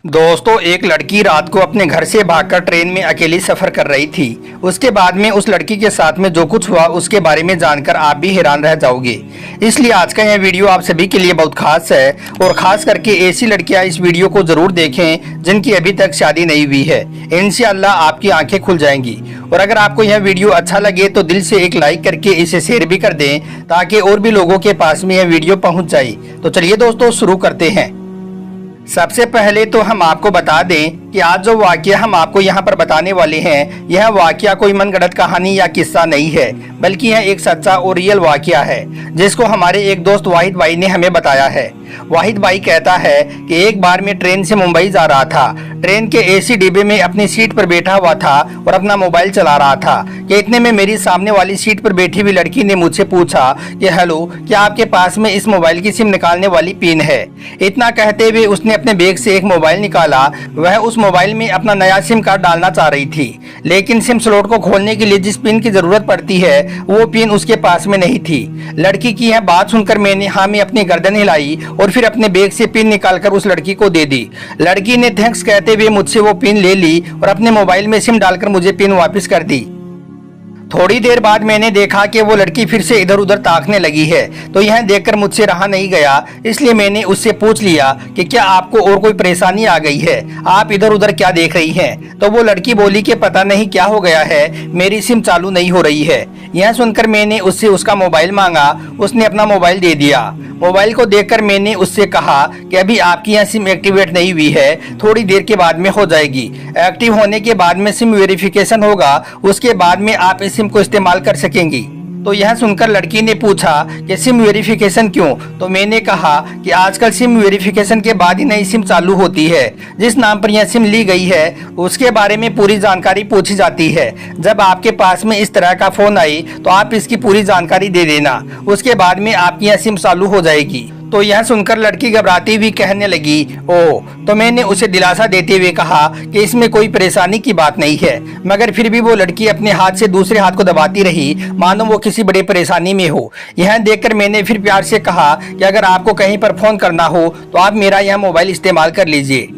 दोस्तों, एक लड़की रात को अपने घर से भागकर ट्रेन में अकेली सफर कर रही थी। उसके बाद में उस लड़की के साथ में जो कुछ हुआ उसके बारे में जानकर आप भी हैरान रह जाओगे। इसलिए आज का यह वीडियो आप सभी के लिए बहुत खास है और खास करके ऐसी लड़कियां इस वीडियो को जरूर देखें जिनकी अभी तक शादी नहीं हुई है। इंशाअल्लाह आपकी आंखें खुल जाएंगी। और अगर आपको यह वीडियो अच्छा लगे तो दिल से एक लाइक करके इसे शेयर भी कर दें ताकि और भी लोगों के पास में यह वीडियो पहुँच जाए। तो चलिए दोस्तों, शुरू करते हैं। सबसे पहले तो हम आपको बता दें कि आज जो वाकया हम आपको यहाँ पर बताने वाले हैं, यह वाकया कोई मनगढ़ंत कहानी या किस्सा नहीं है, बल्कि यह एक सच्चा और रियल वाकया है जिसको हमारे एक दोस्त वाहिद भाई ने हमें बताया है। वाहिद भाई कहता है कि एक बार मैं ट्रेन से मुंबई जा रहा था। ट्रेन के एसी डिब्बे में अपनी सीट पर बैठा हुआ था और अपना मोबाइल चला रहा था कि इतने में मेरी सामने वाली सीट पर बैठी हुई लड़की ने मुझसे पूछा कि हेलो, क्या आपके पास में इस मोबाइल की सिम निकालने वाली पिन है? इतना कहते हुए उसने अपने बैग से एक मोबाइल निकाला। वह उस मोबाइल में अपना नया सिम कार्ड डालना चाह रही थी, लेकिन सिम स्लॉट को खोलने के लिए जिस पिन की जरूरत पड़ती है वो पिन उसके पास में नहीं थी। लड़की की यह बात सुनकर मैंने हाँ में अपनी गर्दन हिलाई और फिर अपने बैग से पिन निकालकर उस लड़की को दे दी। लड़की ने थैंक्स कहते हुए मुझसे वो पिन ले ली और अपने मोबाइल में सिम डालकर मुझे पिन वापस कर दी। थोड़ी देर बाद मैंने देखा कि वो लड़की फिर से इधर उधर ताकने लगी है, तो यह देखकर मुझसे रहा नहीं गया। इसलिए मैंने उससे पूछ लिया कि क्या आपको और कोई परेशानी आ गई है, आप इधर उधर क्या देख रही हैं? तो वो लड़की बोली कि पता नहीं क्या हो गया है, मेरी सिम चालू नहीं हो रही है। यह सुनकर मैंने उससे उसका मोबाइल मांगा। उसने अपना मोबाइल दे दिया। मोबाइल को देखकर मैंने उससे कहा कि अभी आपकी यह सिम एक्टिवेट नहीं हुई है, थोड़ी देर के बाद में हो जाएगी। एक्टिव होने के बाद में सिम वेरिफिकेशन होगा, उसके बाद में आप इस सिम को इस्तेमाल कर सकेंगी। तो यह सुनकर लड़की ने पूछा कि सिम वेरिफिकेशन क्यों? तो मैंने कहा कि आजकल सिम वेरिफिकेशन के बाद ही नई सिम चालू होती है। जिस नाम पर यह सिम ली गई है उसके बारे में पूरी जानकारी पूछी जाती है। जब आपके पास में इस तरह का फोन आई तो आप इसकी पूरी जानकारी दे देना, उसके बाद में आपकी यह सिम चालू हो जाएगी। तो यह सुनकर लड़की घबराती हुई कहने लगी ओ। तो मैंने उसे दिलासा देते हुए कहा कि इसमें कोई परेशानी की बात नहीं है, मगर फिर भी वो लड़की अपने हाथ से दूसरे हाथ को दबाती रही मानो वो किसी बड़ी परेशानी में हो। यह देखकर मैंने फिर प्यार से कहा कि अगर आपको कहीं पर फोन करना हो तो आप मेरा यह मोबाइल इस्तेमाल कर लीजिए।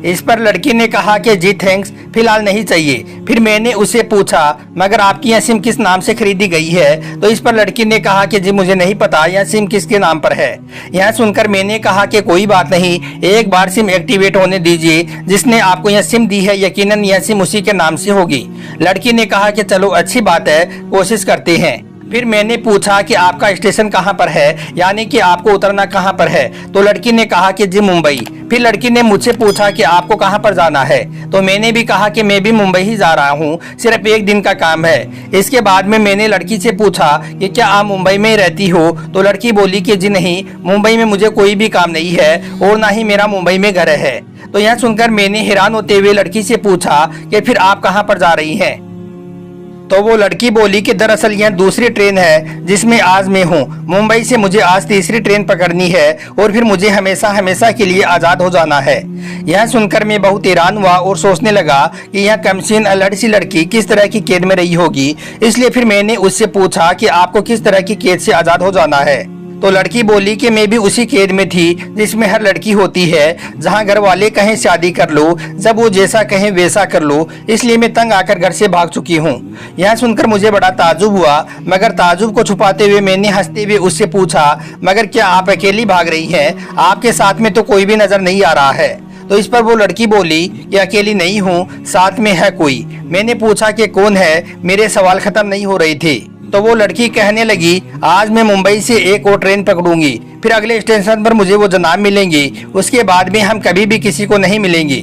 इस पर लड़की ने कहा कि जी थैंक्स, फिलहाल नहीं चाहिए। फिर मैंने उससे पूछा मगर आपकी यह सिम किस नाम से खरीदी गई है? तो इस पर लड़की ने कहा कि जी मुझे नहीं पता यह सिम किसके नाम पर है। यह सुनकर मैंने कहा कि कोई बात नहीं, एक बार सिम एक्टिवेट होने दीजिए। जिसने आपको यह सिम दी है यकीनन यह सिम उसी के नाम से होगी। लड़की ने कहा कि चलो अच्छी बात है, कोशिश करते हैं। फिर मैंने पूछा कि आपका स्टेशन कहाँ पर है, यानी कि आपको उतरना कहाँ पर है? तो लड़की ने कहा कि जी मुंबई। फिर लड़की ने मुझसे पूछा कि आपको कहाँ पर जाना है? तो मैंने भी कहा कि मैं भी मुंबई ही जा रहा हूँ, सिर्फ एक दिन का काम है। इसके बाद में मैंने लड़की से पूछा कि क्या आप मुंबई में रहती हो? तो लड़की बोली कि जी नहीं, मुंबई में मुझे कोई भी काम नहीं है और ना ही मेरा मुंबई में घर है। तो यह सुनकर मैंने हैरान होते हुए लड़की से पूछा कि फिर आप कहाँ पर जा रही हैं? तो वो लड़की बोली कि दरअसल यह दूसरी ट्रेन है जिसमें आज मैं हूँ। मुंबई से मुझे आज तीसरी ट्रेन पकड़नी है और फिर मुझे हमेशा हमेशा के लिए आज़ाद हो जाना है। यह सुनकर मैं बहुत हैरान हुआ और सोचने लगा कि यह कमसीन अलड़ सी लड़की किस तरह की कैद में रही होगी। इसलिए फिर मैंने उससे पूछा कि आपको किस तरह की कैद से आज़ाद हो जाना है? तो लड़की बोली कि मैं भी उसी कैद में थी जिसमें हर लड़की होती है, जहां घर वाले कहें शादी कर लो, जब वो जैसा कहें वैसा कर लो। इसलिए मैं तंग आकर घर से भाग चुकी हूँ। यह सुनकर मुझे बड़ा ताजुब हुआ, मगर ताजुब को छुपाते हुए मैंने हंसते हुए उससे पूछा मगर क्या आप अकेली भाग रही हैं? आपके साथ में तो कोई भी नजर नहीं आ रहा है। तो इस पर वो लड़की बोली कि अकेली नहीं हूँ, साथ में है कोई। मैंने पूछा कि कौन है? मेरे सवाल खत्म नहीं हो रहे थे। तो वो लड़की कहने लगी आज मैं मुंबई से एक और ट्रेन पकड़ूंगी, फिर अगले स्टेशन पर मुझे वो जनाब मिलेंगी, उसके बाद में हम कभी भी किसी को नहीं मिलेंगे।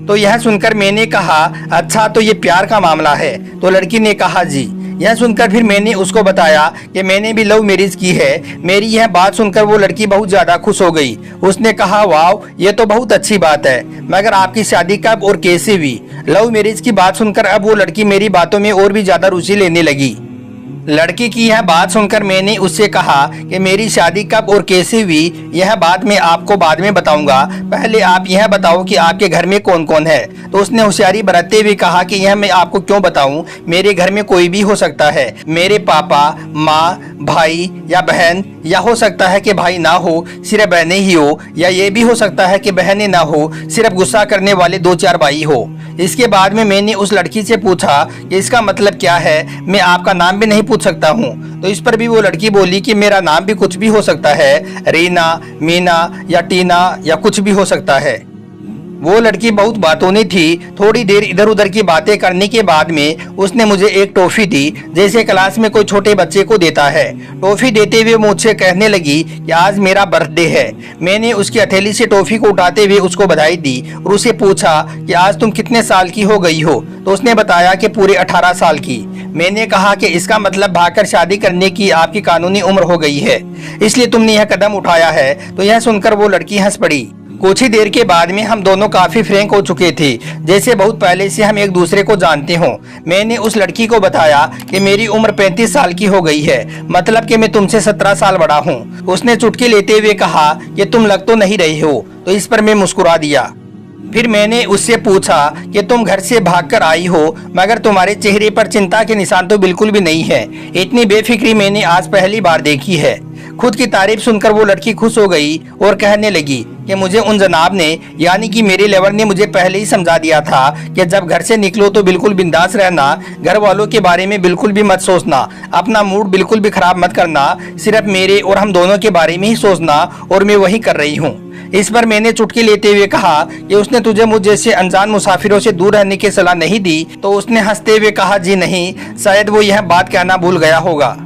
तो यह सुनकर मैंने कहा अच्छा, तो ये प्यार का मामला है? तो लड़की ने कहा जी। यह सुनकर फिर मैंने उसको बताया कि मैंने भी लव मैरिज की है। मेरी यह बात सुनकर वो लड़की बहुत ज्यादा खुश हो गई। उसने कहा वाह, ये तो बहुत अच्छी बात है, मगर आपकी शादी कब और कैसे हुई? लव मैरिज की बात सुनकर अब वो लड़की मेरी बातों में और भी ज्यादा रुचि लेने लगी। लड़की की यह बात सुनकर मैंने उससे कहा कि मेरी शादी कब और कैसे हुई यह बात मैं आपको बाद में बताऊंगा, पहले आप यह बताओ कि आपके घर में कौन कौन है। तो उसने होशियारी बरतते हुए कहा कि यह मैं आपको क्यों बताऊं, मेरे घर में कोई भी हो सकता है, मेरे पापा, माँ, भाई या बहन या हो सकता है कि भाई ना हो, सिर्फ बहनें ही हो, या ये भी हो सकता है कि बहनें ना हो, सिर्फ गुस्सा करने वाले 2-4 भाई हो। इसके बाद में मैंने उस लड़की से पूछा कि इसका मतलब क्या है, मैं आपका नाम भी नहीं पूछ सकता हूँ? तो इस पर भी वो लड़की बोली कि मेरा नाम भी कुछ भी हो सकता है, रीना, मीना या टीना या कुछ भी हो सकता है। वो लड़की बहुत बातूनी थी। थोड़ी देर इधर उधर की बातें करने के बाद में उसने मुझे एक टॉफी दी, जैसे क्लास में कोई छोटे बच्चे को देता है। टॉफी देते हुए मुझसे कहने लगी कि आज मेरा बर्थडे है। मैंने उसकी हथेली से टॉफी को उठाते हुए उसको बधाई दी और उसे पूछा कि आज तुम कितने साल की हो गई हो? तो उसने बताया कि पूरे 18 साल की। मैंने कहा कि इसका मतलब भागकर शादी करने की आपकी कानूनी उम्र हो गई है, इसलिए तुमने यह कदम उठाया है। तो यह सुनकर वो लड़की हंस पड़ी। कुछ ही देर के बाद में हम दोनों काफी फ्रैंक हो चुके थे, जैसे बहुत पहले से हम एक दूसरे को जानते हों। मैंने उस लड़की को बताया कि मेरी उम्र 35 साल की हो गई है, मतलब कि मैं तुमसे 17 साल बड़ा हूँ। उसने चुटकी लेते हुए कहा कि तुम लग तो नहीं रही हो। तो इस पर मैं मुस्कुरा दिया। फिर मैंने उससे पूछा कि तुम घर से भागकर आई हो, मगर तुम्हारे चेहरे पर चिंता के निशान तो बिल्कुल भी नहीं है। इतनी बेफिक्री मैंने आज पहली बार देखी है। खुद की तारीफ सुनकर वो लड़की खुश हो गई और कहने लगी कि मुझे उन जनाब ने, यानी कि मेरे लेवर ने मुझे पहले ही समझा दिया था कि जब घर से निकलो तो बिल्कुल बिंदास रहना, घर वालों के बारे में बिल्कुल भी मत सोचना, अपना मूड बिल्कुल भी खराब मत करना, सिर्फ मेरे और हम दोनों के बारे में ही सोचना, और मैं वही कर रही हूँ। इस पर मैंने चुटकी लेते हुए कहा कि उसने तुझे मुझ जैसे अनजान मुसाफिरों से दूर रहने की सलाह नहीं दी? तो उसने हंसते हुए कहा जी नहीं, शायद वो यह बात कहना भूल गया होगा।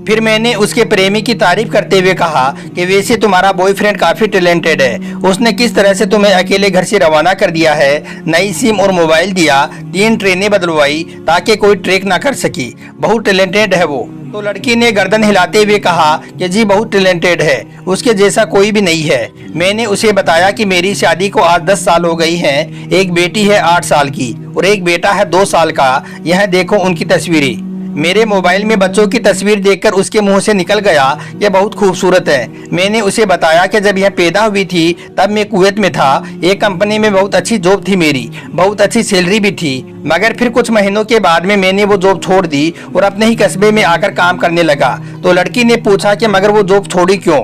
फिर मैंने उसके प्रेमी की तारीफ करते हुए कहा कि वैसे तुम्हारा बॉयफ्रेंड काफी टैलेंटेड है। उसने किस तरह से तुम्हें अकेले घर से रवाना कर दिया है, नई सिम और मोबाइल दिया, 3 ट्रेनें बदलवाई ताकि कोई ट्रैक ना कर सकी। बहुत टैलेंटेड है वो। तो लड़की ने गर्दन हिलाते हुए कहा कि जी बहुत टैलेंटेड है, उसके जैसा कोई भी नहीं है। मैंने उसे बताया कि मेरी शादी को आज 10 साल हो गई हैं। एक बेटी है 8 साल की और एक बेटा है 2 साल का। यह देखो उनकी तस्वीरें। मेरे मोबाइल में बच्चों की तस्वीर देखकर उसके मुंह से निकल गया ये बहुत खूबसूरत है। मैंने उसे बताया कि जब यह पैदा हुई थी तब मैं कुवैत में था। एक कंपनी में बहुत अच्छी जॉब थी मेरी, बहुत अच्छी सैलरी भी थी, मगर फिर कुछ महीनों के बाद में मैंने वो जॉब छोड़ दी और अपने ही कस्बे में आकर काम करने लगा। तो लड़की ने पूछा कि मगर वो जॉब छोड़ी क्यों?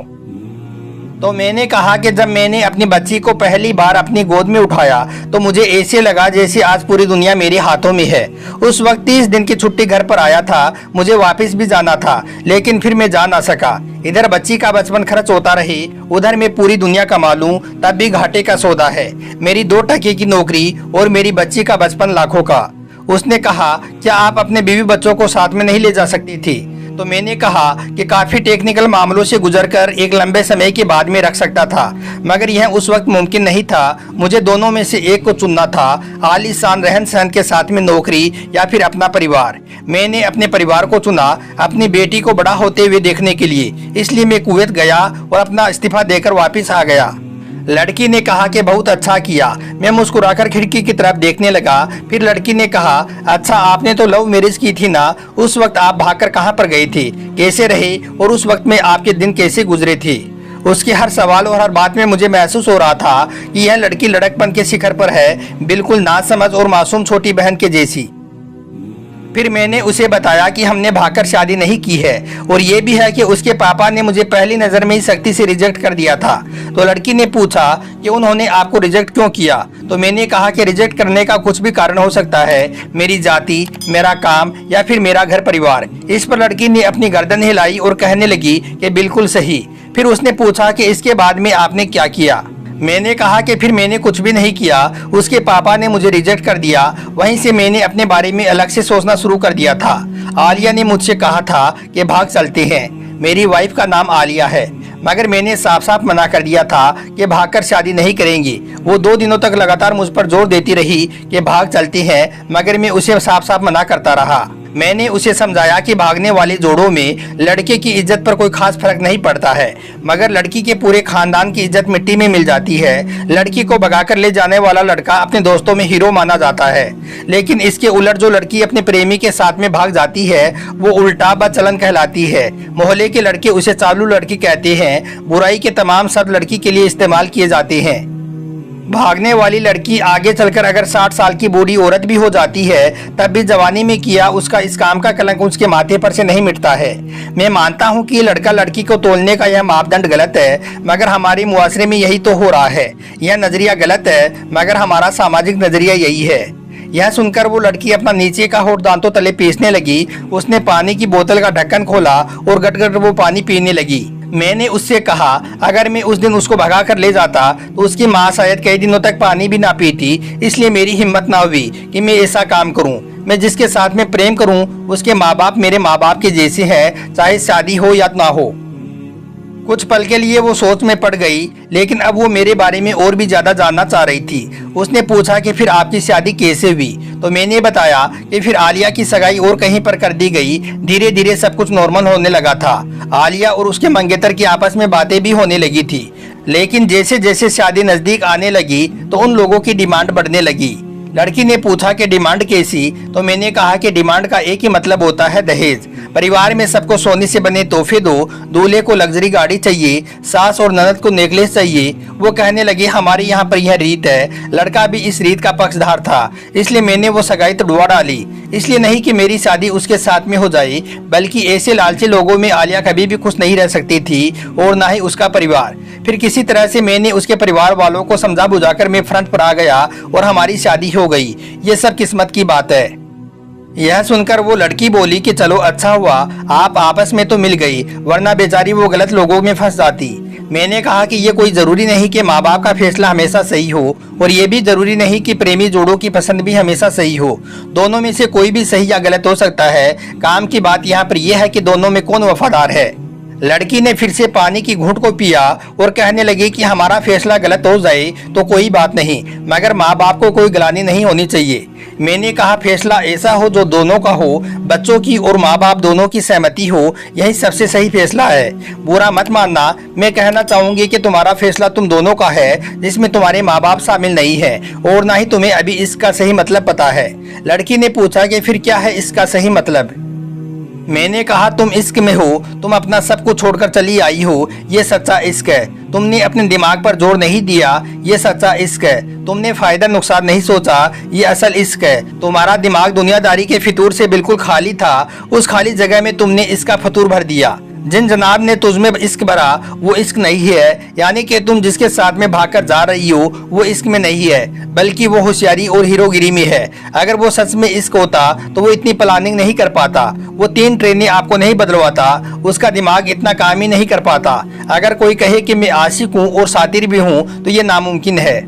तो मैंने कहा कि जब मैंने अपनी बच्ची को पहली बार अपनी गोद में उठाया तो मुझे ऐसे लगा जैसे आज पूरी दुनिया मेरे हाथों में है। उस वक्त 30 दिन की छुट्टी घर पर आया था, मुझे वापस भी जाना था, लेकिन फिर मैं जा ना सका। इधर बच्ची का बचपन खर्च होता रही, उधर मैं पूरी दुनिया कमा लूं तब भी घाटे का सौदा है। मेरी 2 टके की नौकरी और मेरी बच्ची का बचपन लाखों का। उसने कहा क्या आप अपने बीवी बच्चों को साथ में नहीं ले जा सकती थी? तो मैंने कहा कि काफी टेक्निकल मामलों से गुजरकर एक लंबे समय के बाद में रख सकता था, मगर यह उस वक्त मुमकिन नहीं था। मुझे दोनों में से एक को चुनना था, आलीशान रहन सहन के साथ में नौकरी या फिर अपना परिवार। मैंने अपने परिवार को चुना, अपनी बेटी को बड़ा होते हुए देखने के लिए। इसलिए मैं कुवैत गया और अपना इस्तीफा देकर वापस आ गया। लड़की ने कहा कि बहुत अच्छा किया। मैं मुस्कुराकर खिड़की की तरफ देखने लगा। फिर लड़की ने कहा अच्छा आपने तो लव मैरिज की थी ना, उस वक्त आप भागकर कहाँ पर गई थी, कैसे रहे और उस वक्त में आपके दिन कैसे गुजरे थे? उसके हर सवाल और हर बात में मुझे महसूस हो रहा था कि यह लड़की लड़कपन के शिखर पर है, बिल्कुल नासमझ और मासूम छोटी बहन के जैसी। फिर मैंने उसे बताया कि हमने भागकर शादी नहीं की है और ये भी है कि उसके पापा ने मुझे पहली नज़र में ही सख्ती से रिजेक्ट कर दिया था। तो लड़की ने पूछा कि उन्होंने आपको रिजेक्ट क्यों किया? तो मैंने कहा कि रिजेक्ट करने का कुछ भी कारण हो सकता है, मेरी जाति, मेरा काम या फिर मेरा घर परिवार। इस पर लड़की ने अपनी गर्दन हिलाई और कहने लगी कि बिल्कुल सही। फिर उसने पूछा कि इसके बाद में आपने क्या किया? मैंने कहा कि फिर मैंने कुछ भी नहीं किया, उसके पापा ने मुझे रिजेक्ट कर दिया। वहीं से मैंने अपने बारे में अलग से सोचना शुरू कर दिया था। आलिया ने मुझसे कहा था कि भाग चलते हैं। मेरी वाइफ का नाम आलिया है, मगर मैंने साफ साफ मना कर दिया था कि भागकर शादी नहीं करेंगी। वो 2 दिनों तक लगातार मुझ पर जोर देती रही कि भाग चलते हैं, मगर मैं उसे साफ साफ मना करता रहा। मैंने उसे समझाया कि भागने वाले जोड़ों में लड़के की इज्जत पर कोई खास फर्क नहीं पड़ता है, मगर लड़की के पूरे खानदान की इज्जत मिट्टी में मिल जाती है। लड़की को भगाकर ले जाने वाला लड़का अपने दोस्तों में हीरो माना जाता है, लेकिन इसके उलट जो लड़की अपने प्रेमी के साथ में भाग जाती है वो उल्टा बचलन कहलाती है। मोहल्ले के लड़के उसे चालू लड़की कहते हैं। बुराई के तमाम शब्द लड़की के लिए इस्तेमाल किए जाते हैं। भागने वाली लड़की आगे चलकर अगर 60 साल की बूढ़ी औरत भी हो जाती है तब भी जवानी में किया उसका इस काम का कलंक उसके माथे पर से नहीं मिटता है। मैं मानता हूं कि लड़का लड़की को तोलने का यह मापदंड गलत है, मगर हमारे मुआशरे में यही तो हो रहा है। यह नजरिया गलत है, मगर हमारा सामाजिक नजरिया यही है। यह सुनकर वो लड़की अपना नीचे का होठ दांतों तले पीसने लगी। उसने पानी की बोतल का ढक्कन खोला और गटगट वो पानी पीने लगी। मैंने उससे कहा अगर मैं उस दिन उसको भगा कर ले जाता तो उसकी माँ शायद कई दिनों तक पानी भी ना पीती, इसलिए मेरी हिम्मत ना हुई कि मैं ऐसा काम करूं। मैं जिसके साथ में प्रेम करूं उसके माँ बाप मेरे माँ बाप के जैसे हैं, चाहे शादी हो या ना हो। कुछ पल के लिए वो सोच में पड़ गई, लेकिन अब वो मेरे बारे में और भी ज्यादा जानना चाह रही थी। उसने पूछा कि फिर आपकी शादी कैसे हुई, तो मैंने बताया कि फिर आलिया की सगाई और कहीं पर कर दी गई। धीरे धीरे सब कुछ नॉर्मल होने लगा था। आलिया और उसके मंगेतर की आपस में बातें भी होने लगी थी, लेकिन जैसे जैसे शादी नजदीक आने लगी तो उन लोगों की डिमांड बढ़ने लगी। लड़की ने पूछा कि डिमांड कैसी, तो मैंने कहा कि डिमांड का एक ही मतलब होता है दहेज। परिवार में सबको सोने से बने तोहफे दो, दूल्हे को लग्जरी गाड़ी चाहिए, सास और ननद को नेकलेस चाहिए। वो कहने लगे हमारे यहाँ पर यह रीत है। लड़का भी इस रीत का पक्षधार था, इसलिए मैंने वो सगाई तोड़वा डाली। इसलिए नहीं कि मेरी शादी उसके साथ में हो जाए, बल्कि ऐसे लालची लोगों में आलिया कभी भी खुश नहीं रह सकती थी और ना ही उसका परिवार। फिर किसी तरह से मैंने उसके परिवार वालों को समझा बुझाकर मैं फ्रंट पर आ गया और हमारी शादी हो गई। ये सब किस्मत की बात है। यह सुनकर वो लड़की बोली कि चलो अच्छा हुआ आप आपस में तो मिल गई, वरना बेचारी वो गलत लोगों में फंस जाती। मैंने कहा कि ये कोई जरूरी नहीं कि माँ बाप का फैसला हमेशा सही हो, और ये भी जरूरी नहीं कि प्रेमी जोड़ों की पसंद भी हमेशा सही हो। दोनों में से कोई भी सही या गलत हो सकता है। काम की बात यहाँ पर यह है कि दोनों में कौन वफादार है। लड़की ने फिर से पानी की घूंट को पिया और कहने लगी कि हमारा फैसला गलत हो जाए तो कोई बात नहीं, मगर माँ बाप को कोई गलानी नहीं होनी चाहिए। मैंने कहा फैसला ऐसा हो जो दोनों का हो, बच्चों की और माँ बाप दोनों की सहमति हो, यही सबसे सही फैसला है। बुरा मत मानना, मैं कहना चाहूंगी कि तुम्हारा फैसला तुम दोनों का है, जिसमें तुम्हारे माँ बाप शामिल नहीं है और ना ही तुम्हें अभी इसका सही मतलब पता है। लड़की ने पूछा कि फिर क्या है इसका सही मतलब। मैंने कहा तुम इश्क में हो, तुम अपना सब कुछ छोड़कर चली आई हो, ये सच्चा इश्क है। तुमने अपने दिमाग पर जोर नहीं दिया, ये सच्चा इश्क है। तुमने फायदा नुकसान नहीं सोचा, ये असल इश्क है। तुम्हारा दिमाग दुनियादारी के फितूर से बिल्कुल खाली था, उस खाली जगह में तुमने इसका फतूर भर दिया। जिन जनाब ने तुझमें इश्क भरा वो इश्क नहीं है, यानी कि तुम जिसके साथ में भागकर जा रही हो वो इश्क में नहीं है, बल्कि वो होशियारी और हीरोगिरी में है। अगर वो सच में इश्क होता तो वो इतनी प्लानिंग नहीं कर पाता, वो 3 ट्रेनें आपको नहीं बदलवाता, उसका दिमाग इतना काम ही नहीं कर पाता। अगर कोई कहे कि मैं आशिक हूँ और सातिर भी हूँ तो ये नामुमकिन है।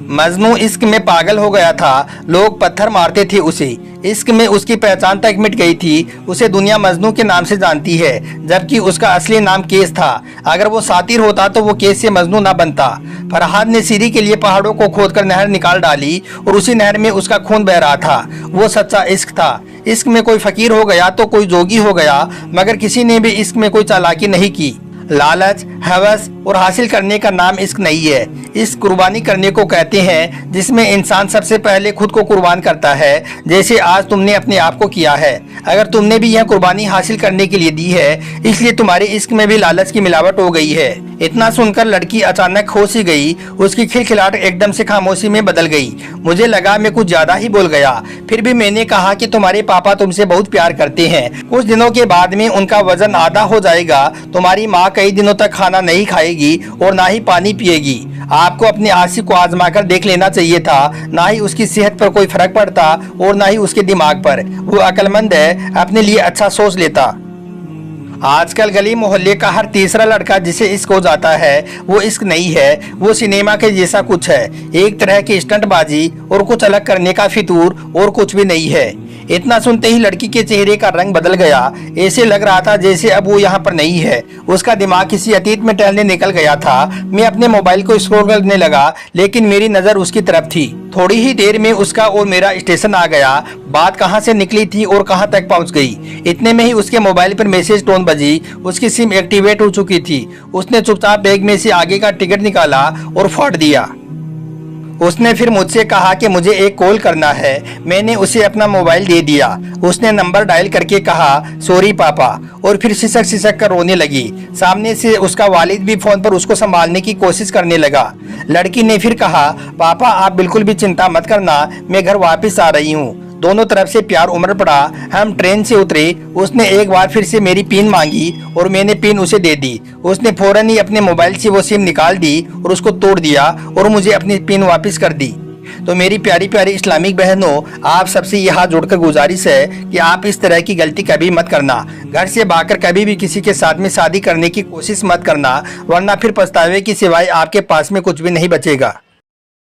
मजनू इश्क में पागल हो गया था, लोग पत्थर मारते थे उसे। इश्क में उसकी पहचान तक मिट गई थी, उसे दुनिया मजनू के नाम से जानती है, जबकि उसका असली नाम केस था। अगर वो सातिर होता तो वो केस से मजनू ना बनता। फरहाद ने सीरी के लिए पहाड़ों को खोदकर नहर निकाल डाली और उसी नहर में उसका खून बह रहा था। वो सच्चा इश्क था। इश्क में कोई फकीर हो गया तो कोई जोगी हो गया, मगर किसी ने भी इश्क में कोई चालाकी नहीं की। लालच, हवस और हासिल करने का नाम इश्क नहीं है। इश्क कुर्बानी करने को कहते हैं, जिसमें इंसान सबसे पहले खुद को कुर्बान करता है, जैसे आज तुमने अपने आप को किया है। अगर तुमने भी यह कुर्बानी हासिल करने के लिए दी है, इसलिए तुम्हारे इश्क में भी लालच की मिलावट हो गई है। इतना सुनकर लड़की अचानक खो सी गई, उसकी खिलखिलाहट एकदम से खामोशी में बदल गई। मुझे लगा मैं कुछ ज्यादा ही बोल गया, फिर भी मैंने कहा कि तुम्हारे पापा तुमसे बहुत प्यार करते हैं। कुछ दिनों के बाद में उनका वजन आधा हो जाएगा। तुम्हारी माँ कई दिनों तक खाना नहीं खाएगी और ना ही पानी पिएगी। आपको अपने आशिक को आजमाकर देख लेना चाहिए था। ना ही उसकी सेहत पर कोई फर्क पड़ता और ना ही उसके दिमाग पर। वो अक्लमंद है, अपने लिए अच्छा सोच लेता। आजकल गली मोहल्ले का हर तीसरा लड़का जिसे इश्क हो जाता है वो इश्क नहीं है, वो सिनेमा के जैसा कुछ है, एक तरह की स्टंटबाजी और कुछ अलग करने का फितूर और कुछ भी नहीं है। इतना सुनते ही लड़की के चेहरे का रंग बदल गया। ऐसे लग रहा था जैसे अब वो यहाँ पर नहीं है, उसका दिमाग किसी अतीत में टहलने निकल गया था। मैं अपने मोबाइल को स्क्रॉल करने लगा, लेकिन मेरी नजर उसकी तरफ थी। थोड़ी ही देर में उसका और मेरा स्टेशन आ गया। बात कहाँ से निकली थी और कहाँ तक पहुँच गई, इतने में ही उसके मोबाइल पर मैसेज टोन बजी। उसकी सिम एक्टिवेट हो चुकी थी। उसने चुपचाप बैग में से आगे का टिकट निकाला और फाड़ दिया। उसने फिर मुझसे कहा कि मुझे एक कॉल करना है। मैंने उसे अपना मोबाइल दे दिया। उसने नंबर डायल करके कहा, सॉरी पापा, और फिर सिसक सिसक कर रोने लगी। सामने से उसका वालिद भी फोन पर उसको संभालने की कोशिश करने लगा। लड़की ने फिर कहा, पापा आप बिल्कुल भी चिंता मत करना, मैं घर वापस आ रही हूँ। दोनों तरफ से प्यार उमड़ पड़ा। हम ट्रेन से उतरे। उसने एक बार फिर से मेरी पिन मांगी और मैंने पिन उसे दे दी। उसने फौरन ही अपने मोबाइल से वो सिम निकाल दी और उसको तोड़ दिया और मुझे अपनी पिन वापस कर दी। तो मेरी प्यारी प्यारी इस्लामिक बहनों, आप सबसे ये हाथ जोड़कर गुजारिश है कि आप इस तरह की गलती कभी मत करना। घर से भागकर कभी भी किसी के साथ में शादी करने की कोशिश मत करना, वरना फिर पछतावे की सिवाय आपके पास में कुछ भी नहीं बचेगा।